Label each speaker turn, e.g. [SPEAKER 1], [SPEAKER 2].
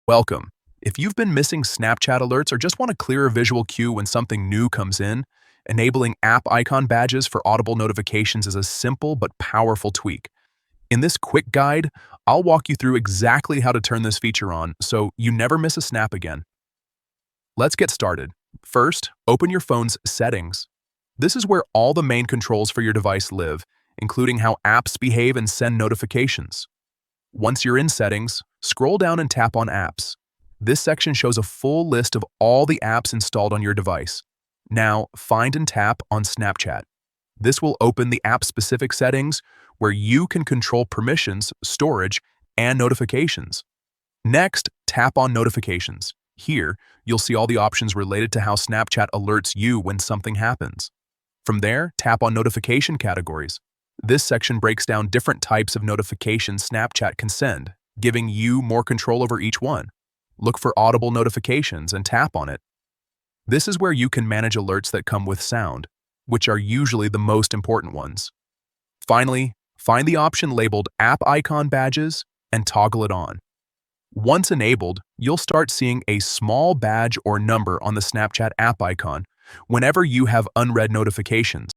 [SPEAKER 1] Welcome. If you've been missing Snapchat alerts or just want a clearer visual cue when something new comes in, enabling app icon badges for Audible notifications is a simple but powerful tweak. In this quick guide, I'll walk you through exactly how to turn this feature on so you never miss a snap again. Let's get started. First, open your phone's settings. This is where all the main controls for your device live, including how apps behave and send notifications. Once you're in Settings, scroll down and tap on Apps. This section shows a full list of all the apps installed on your device. Now, find and tap on Snapchat. This will open the app-specific settings where you can control permissions, storage, and notifications. Next, tap on Notifications. Here, you'll see all the options related to how Snapchat alerts you when something happens. From there, tap on Notification Categories. This section breaks down different types of notifications Snapchat can send, giving you more control over each one. Look for Audible notifications and tap on it. This is where you can manage alerts that come with sound, which are usually the most important ones. Finally, find the option labeled App Icon Badges and toggle it on. Once enabled, you'll start seeing a small badge or number on the Snapchat app icon whenever you have unread notifications.